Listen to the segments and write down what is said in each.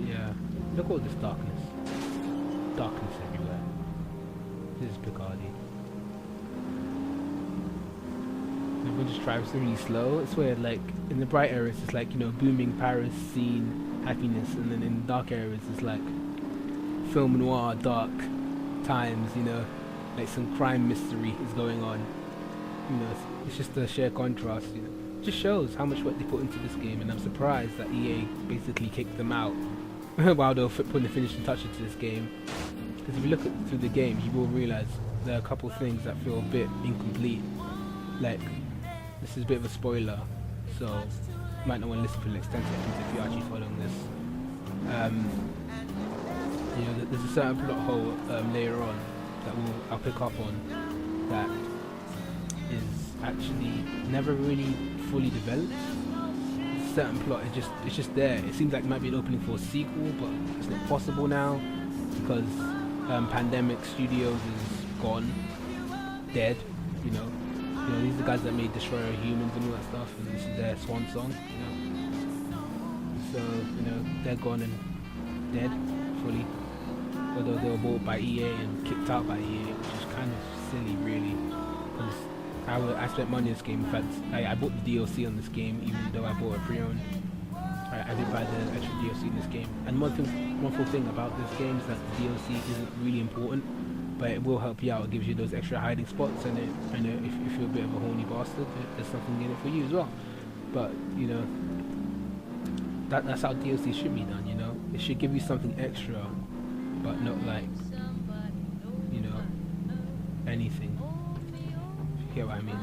Yeah. Look at all this darkness. Darkness everywhere. This is Picardy. Everyone just drives really slow. It's weird, like, in the bright areas it's like, you know, booming Paris scene, happiness, and then in dark areas it's like film noir, dark times, you know, like some crime mystery is going on. You know, it's just a sheer contrast, you know. It just shows how much work they put into this game, and I'm surprised that EA basically kicked them out while they were putting the finishing touches to this game. Because if you look through the game, you will realise there are a couple of things that feel a bit incomplete. Like, this is a bit of a spoiler, so you might not want to listen for the next 10 seconds if you're actually following this. You know, there's a certain plot hole later on that I'll pick up on that is actually never really fully developed. A certain plot it's just there. It seems like it might be an opening for a sequel, but it's not possible now because Pandemic Studios is gone, dead. You know, these are the guys that made Destroyer Humans and all that stuff, and this is their swan song. You know, so you know they're gone and dead fully. Although they were bought by EA and kicked out by EA, which is kind of silly, really. Because I spent money on this game. In fact, I bought the DLC on this game, even though I bought a pre-owned. I did buy the extra DLC in this game. And one wonderful thing about this game is that the DLC isn't really important, but it will help you out. It gives you those extra hiding spots, and if you're a bit of a horny bastard, there's something in it for you as well. But you know, that's how DLC should be done. You know, it should give you something extra, but not like, you know, anything. If you get what I mean.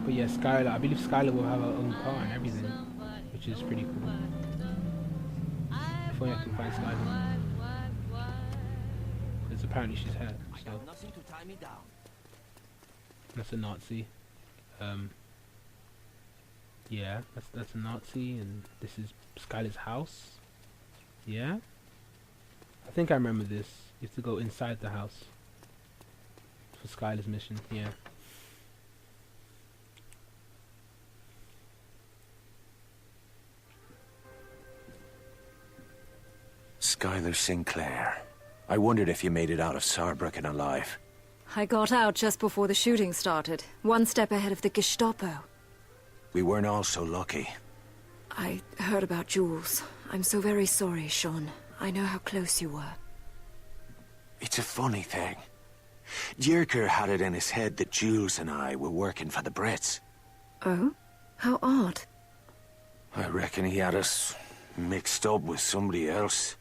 But yeah, Skylar, I believe Skylar will have her own car and everything, which is pretty cool. If only I can find Skylar. Because apparently she's had, so. That's a Nazi. Yeah, that's a Nazi, and this is Skylar's house. Yeah? I think I remember this. You have to go inside the house for Skylar's mission, yeah. Skylar Sinclair. I wondered if you made it out of Saarbrücken alive. I got out just before the shooting started, one step ahead of the Gestapo. We weren't all so lucky. I heard about Jules. I'm so very sorry, Sean. I know how close you were. It's a funny thing. Dierker had it in his head that Jules and I were working for the Brits. Oh? How odd. I reckon he had us mixed up with somebody else.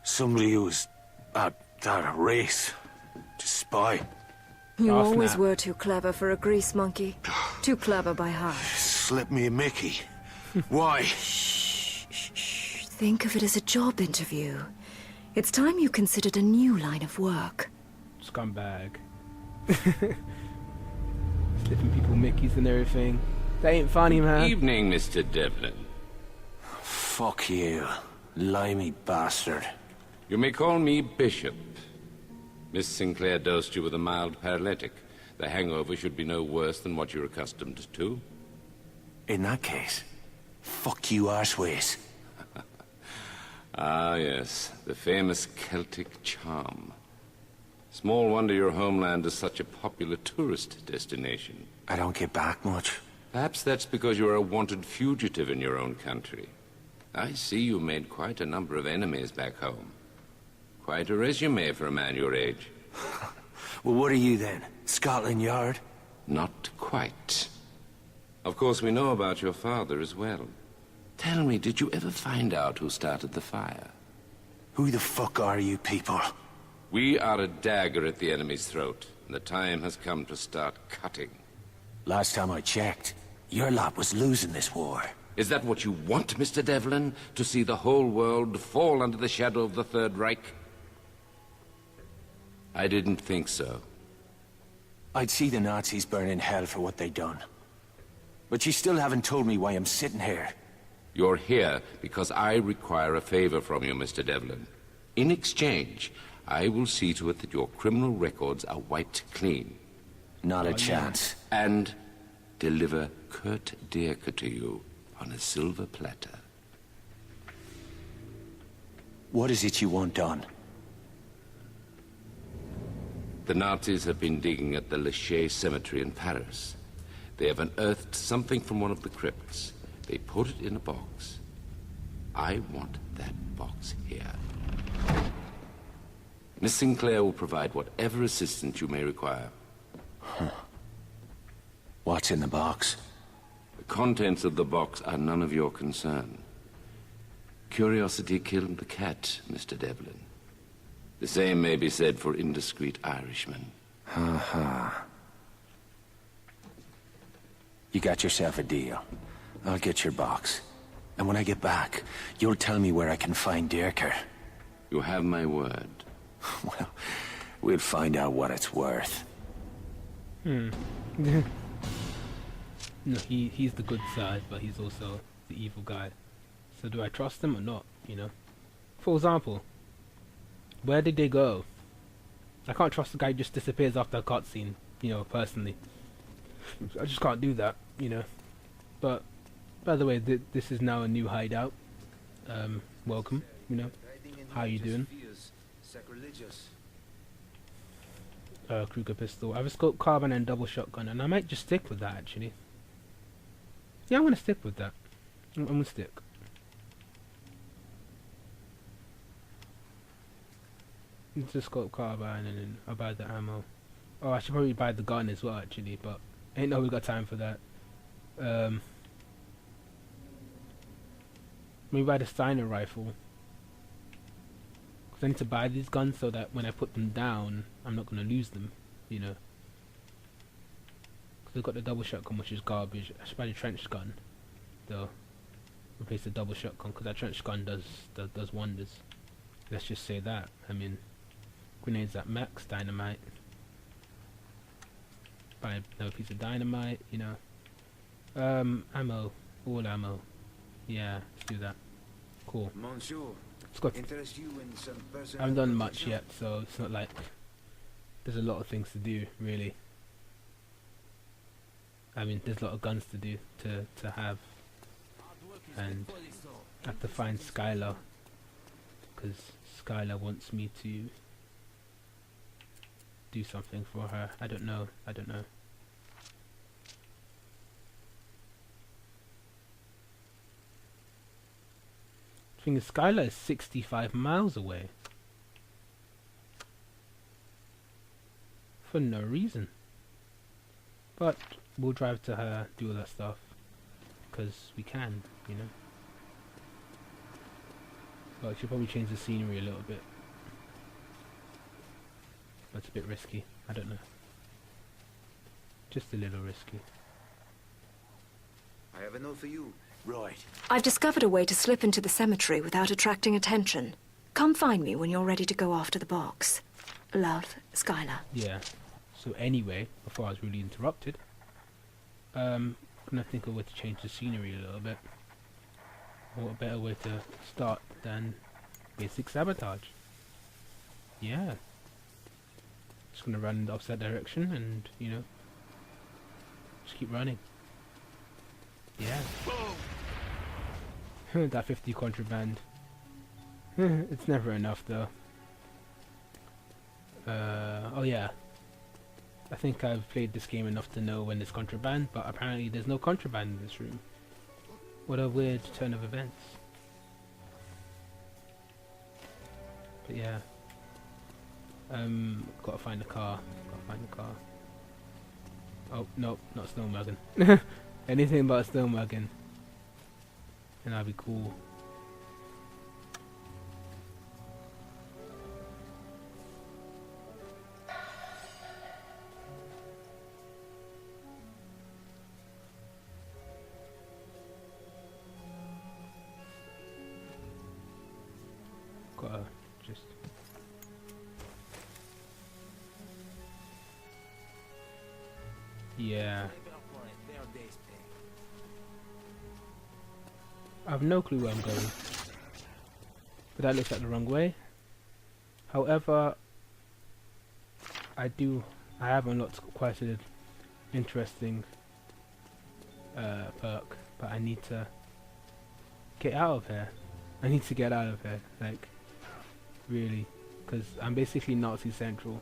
Somebody who was that race. To spy. You Oh, always snap. were too clever for a grease monkey. Too clever by heart. Slip me a Mickey. Why? Shh, shh, shh. Think of it as a job interview. It's time you considered a new line of work. Scumbag. Slipping people Mickeys and everything. That ain't funny, man. Evening, Mr. Devlin. Fuck you, limey bastard. You may call me Bishop. Miss Sinclair dosed you with a mild paralytic. The hangover should be no worse than what you're accustomed to. In that case, fuck you arseways. Ah, yes, the famous Celtic charm. Small wonder your homeland is such a popular tourist destination. I don't get back much. Perhaps that's because you're a wanted fugitive in your own country. I see you made quite a number of enemies back home. Quite a resume for a man your age. Well, what are you then? Scotland Yard? Not quite. Of course, we know about your father as well. Tell me, did you ever find out who started the fire? Who the fuck are you people? We are a dagger at the enemy's throat, and the time has come to start cutting. Last time I checked, your lot was losing this war. Is that what you want, Mr. Devlin? To see the whole world fall under the shadow of the Third Reich? I didn't think so. I'd see the Nazis burn in hell for what they done. But you still haven't told me why I'm sitting here. You're here because I require a favor from you, Mr. Devlin. In exchange, I will see to it that your criminal records are wiped clean. Not a chance. And deliver Kurt Dierker to you on a silver platter. What is it you want done? The Nazis have been digging at the Lachaise Cemetery in Paris. They have unearthed something from one of the crypts. They put it in a box. I want that box here. Miss Sinclair will provide whatever assistance you may require. What's in the box? The contents of the box are none of your concern. Curiosity killed the cat, Mr. Devlin. The same may be said for indiscreet Irishmen. You got yourself a deal. I'll get your box. And when I get back, you'll tell me where I can find Dierker. You have my word. Well, we'll find out what it's worth. No, he's the good side, but he's also the evil guy. So do I trust him or not, you know? For example, where did they go? I can't trust the guy who just disappears after a cutscene, you know, personally. I just can't do that, you know. But, by the way, this is now a new hideout. Welcome, you know. How you doing? Kruger pistol. I have a scope carbine and double shotgun, and I might just stick with that, actually. Yeah, I'm gonna stick with that. I'm gonna stick. It's a scope carbine, and then I'll buy the ammo. Oh, I should probably buy the gun as well, actually, but ain't nobody got time for that. Maybe buy the Steiner rifle. Because I need to buy these guns so that when I put them down, I'm not going to lose them, you know. Because I've got the double shotgun, which is garbage. I should buy the trench gun, though. Replace the double shotgun, because that trench gun does wonders. Let's just say that. I mean, grenades at max, dynamite. Buy another piece of dynamite, you know. Ammo. All ammo. Yeah, let's do that. Cool. Monsieur, It's got interest you in some I haven't done much yet, so it's not like there's a lot of things to do, really. I mean, there's a lot of guns to do, to have. And I have to find Skylar, because Skylar wants me to do something for her. I don't know. Thing is, Skylar is 65 miles away. For no reason. But we'll drive to her, do all that stuff. Because we can, you know. But I should probably change the scenery a little bit. That's a bit risky. I don't know. Just a little risky. I have a note for you. Right. I've discovered a way to slip into the cemetery without attracting attention. Come find me when you're ready to go after the box. Love, Skylar. Yeah. So anyway, before I was really interrupted, gonna think of a way to change the scenery a little bit. What a better way to start than basic sabotage? Yeah. Just gonna run in the opposite direction and, you know, just keep running. Yeah. That 50 contraband. It's never enough though. Oh yeah. I think I've played this game enough to know when there's contraband, but apparently there's no contraband in this room. What a weird turn of events. But yeah. Gotta find the car. Oh, no, not Snowmuggin. Anything but Snowmuggin. And that'd be cool. Gotta just... Yeah. I have no clue where I'm going. But that looks like the wrong way. However, I have unlocked quite an interesting perk, but I need to get out of here. Like, really, because I'm basically Nazi Central.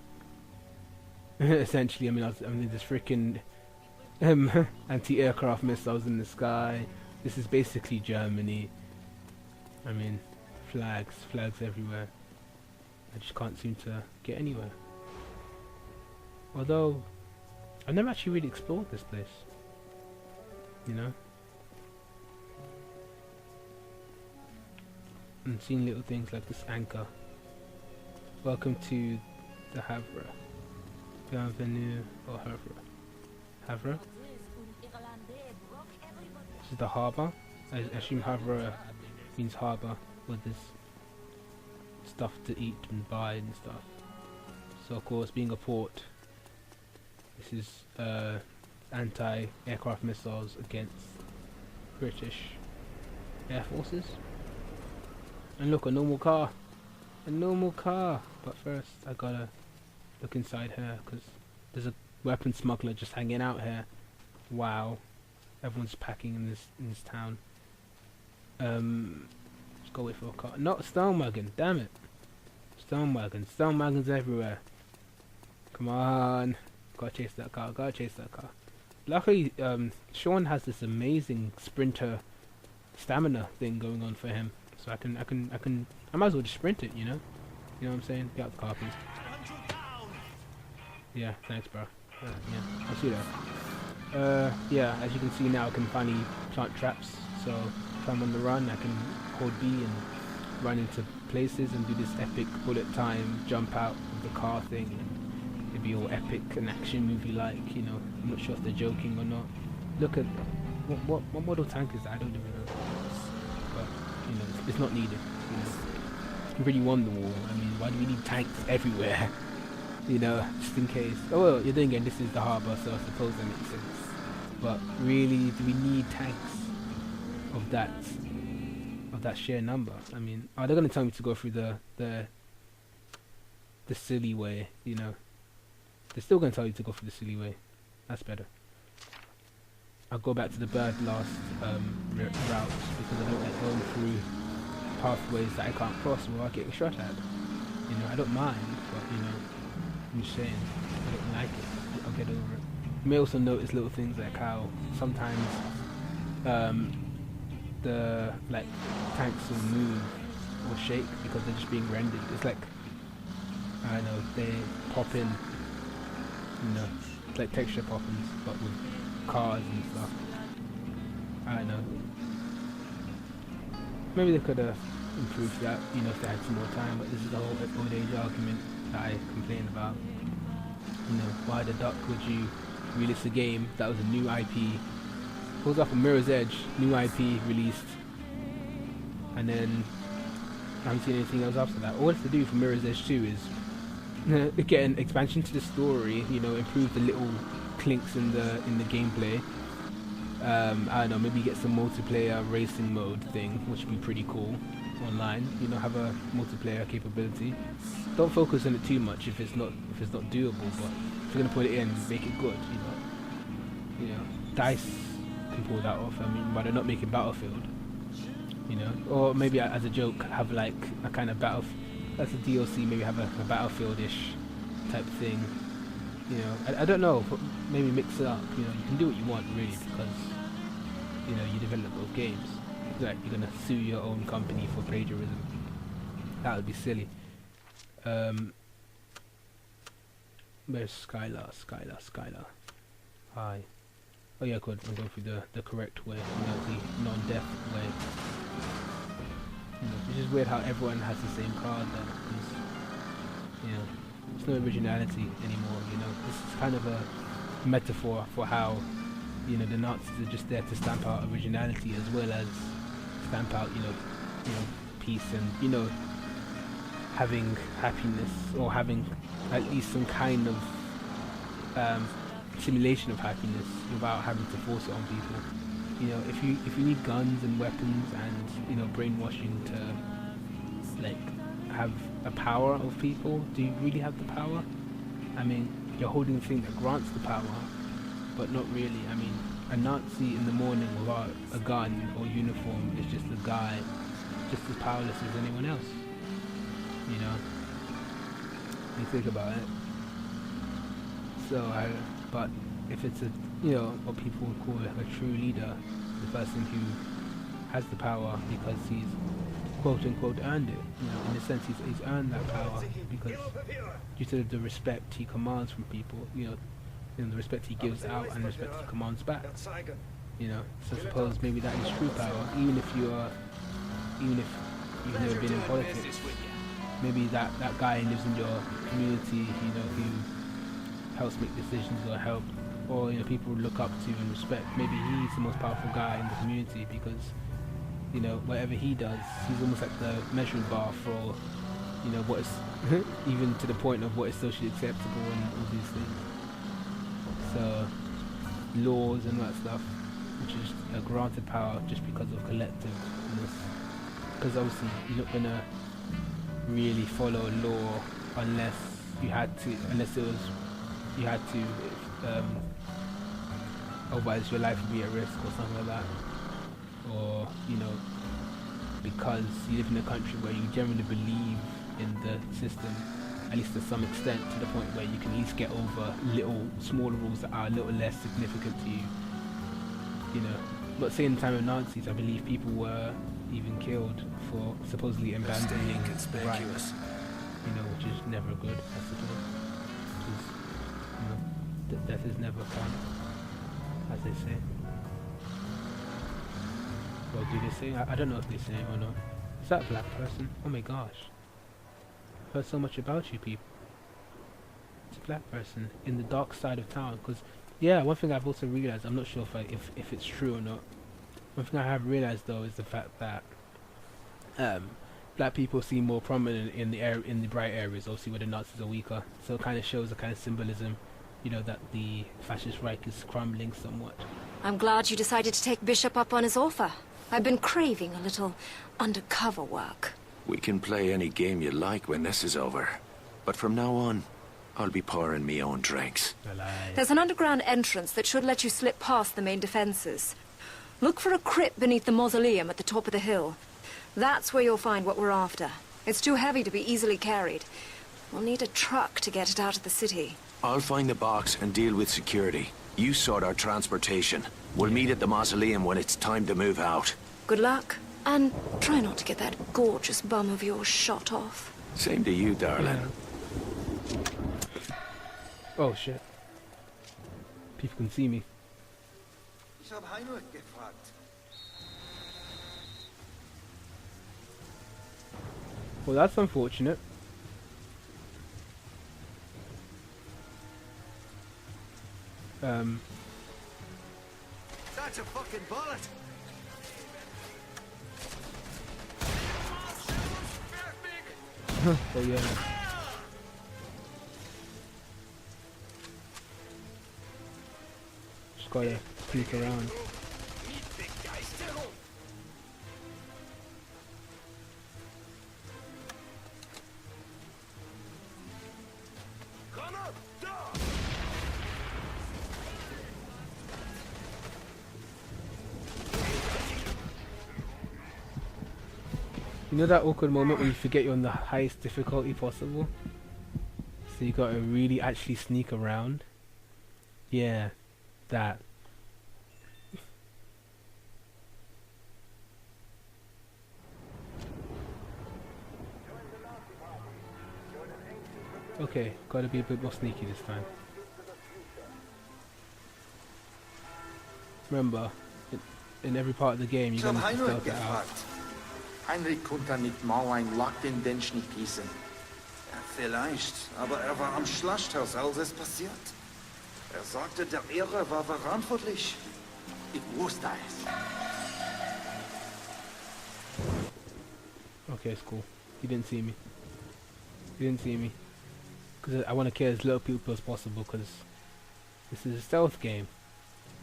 Essentially, I mean, there's freaking anti-aircraft missiles in the sky. This is basically Germany. I mean, flags everywhere. I just can't seem to get anywhere. Although, I've never actually really explored this place. You know? And seen little things like this anchor. Welcome to the Havre. Bienvenue au Havre. Havre? This is the harbour. I assume Havre means harbour, with this stuff to eat and buy and stuff. So of course, being a port, this is anti-aircraft missiles against British Air Forces. And look, a normal car. A normal car. But first, I gotta look inside here, because there's a weapon smuggler just hanging out here. Wow. Everyone's packing in this town. Let's go wait for a car. Not Stonewagon, damn it. Stonewagon's everywhere. Come on. Gotta chase that car, Luckily, Sean has this amazing sprinter stamina thing going on for him. So I might as well just sprint it, you know? You know what I'm saying? Get out the car, please. Yeah, thanks, bro. Yeah, I'll see that. Yeah, as you can see now, I can finally plant traps. So if I'm on the run, I can hold B and run into places and do this epic bullet time jump out of the car thing. And it'd be all epic and action movie like, you know. I'm not sure if they're joking or not. Look at what model tank is that? I don't even know. But you know, it's not needed. You know, you really won the war. I mean, why do we need tanks everywhere? You know, just in case. Oh well, you're doing again. This is the harbour, so I suppose that makes sense. But really, do we need tanks of that sheer number? I mean, are they going to tell me to go through the silly way? You know, they're still going to tell you to go through the silly way. That's better. I'll go back to the bird blast routes, because I don't like going through pathways that I can't cross without getting shot at. You know, I don't mind, but you know, I'm just saying, I don't like it. I'll get over it. You may also notice little things like how sometimes the tanks will move or shake because they're just being rendered. It's like, I don't know, they pop in, you know, it's like texture pop-ins, but with cars and stuff. I don't know. Maybe they could have improved that, you know, if they had some more time, but this is the whole old age argument that I complain about. You know, why the duck would you release a game that was a new IP, pulls off a Mirror's Edge, new IP released, and then I haven't seen anything else after that. All it's to do for Mirror's Edge 2 is get an expansion to the story, you know, improve the little clinks in the gameplay. I don't know, maybe get some multiplayer racing mode thing, which would be pretty cool online. You know, have a multiplayer capability. Don't focus on it too much if it's not doable, but if you're gonna put it in, make it good. You know, DICE can pull that off. I mean, why they're not making Battlefield? You know, or maybe as a joke, have like a kind of that's a DLC. Maybe have a Battlefield-ish type thing. You know, I don't know, but maybe mix it up. You know, you can do what you want really, because you know you develop those games. Like you're gonna sue your own company for plagiarism. That would be silly. Where's Skylar? Hi. Oh yeah, good. I'm going through the correct way, you know, the non-death way. You know, it's just weird how everyone has the same card then, because you know, there's no originality anymore. You know, this is kind of a metaphor for how, you know, the Nazis are just there to stamp out originality as well as stamp out, you know, peace and, you know, having happiness, or having at least some kind of simulation of happiness without having to force it on people. You know, if you need guns and weapons and, you know, brainwashing to like have a power of people, do you really have the power? I mean, you're holding the thing that grants the power, but not really. I mean, a Nazi in the morning without a gun or uniform is just a guy, just as powerless as anyone else. you know, when you think about it. So but if it's a, you know, what people would call a true leader, the person who has the power because he's quote unquote earned it, you know, in a sense he's earned that power because due to the respect he commands from people, you know, the respect he gives out and the respect he commands back, you know. So suppose maybe that is true power, even if you've never been in politics. Maybe that guy lives in your community, you know, who helps make decisions or you know, people look up to and respect. Maybe he's the most powerful guy in the community because, you know, whatever he does, he's almost like the measuring bar for, you know, what is even to the point of what is socially acceptable and all these things. So laws and that stuff, which is a granted power just because of collectiveness. Because obviously you're not gonna really follow a law unless you had to, otherwise your life would be at risk or something like that. Or, you know, because you live in a country where you generally believe in the system, at least to some extent, to the point where you can at least get over little smaller rules that are a little less significant to you. You know, but say in the time of Nazis, I believe people were even killed for supposedly abandoning the right, you know, which is never good, I suppose. Because, you know, death is never fun, as they say. Well, do they say? I don't know if they say or not. Is that a black person? Oh my gosh. I've heard so much about you people. It's a black person in the dark side of town. Because, yeah, one thing I've also realized, I'm not sure if it's true or not. One thing I have realized though is the fact that black people seem more prominent in the bright areas, obviously where the Nazis are weaker. So it kind of shows a kind of symbolism, you know, that the fascist Reich is crumbling somewhat. I'm glad you decided to take Bishop up on his offer. I've been craving a little undercover work. We can play any game you like when this is over. But from now on, I'll be pouring me own drinks. There's an underground entrance that should let you slip past the main defenses. Look for a crypt beneath the mausoleum at the top of the hill. That's where you'll find what we're after. It's too heavy to be easily carried. We'll need a truck to get it out of the city. I'll find the box and deal with security. You sort our transportation. We'll meet at the mausoleum when it's time to move out. Good luck. And try not to get that gorgeous bum of yours shot off. Same to you, darling. Yeah. Oh shit. People can see me. Ich hab Heinrich gefragt. Well, that's unfortunate. That's a fucking bullet. Oh yeah. Just gotta sneak around. You know that awkward moment when you forget you're on the highest difficulty possible? So you gotta really actually sneak around? Yeah, that. Okay, gotta be a bit more sneaky this time. Remember, in every part of the game, you're Ich hab gonna Heinrich stealth it out. gefragt. Heinrich konnte mit Mauern Lack den Densch nicht gießen. Ja, vielleicht, aber er war am Schlachthaus, als es passiert. Er sagte, der Lehrer war verantwortlich. Ich wusste es. Okay, it's cool. He didn't see me. He didn't see me. Because I want to kill as little people as possible, because this is a stealth game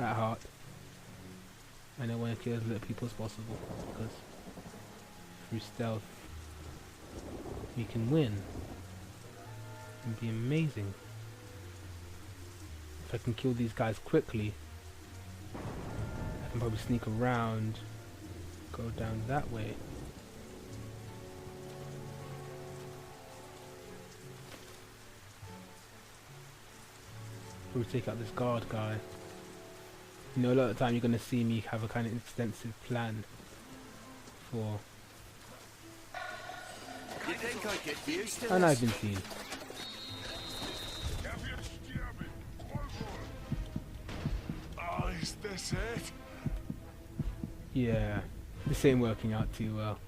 at heart. And I want to kill as little people as possible, because through stealth we can win. It'd be amazing. If I can kill these guys quickly, I can probably sneak around, go down that way. We'll take out this guard guy. You know, a lot of the time you're going to see me have a kind of extensive plan for... You think I get used to And this? I've been seen. Oh, is this it? Yeah, this ain't working out too well.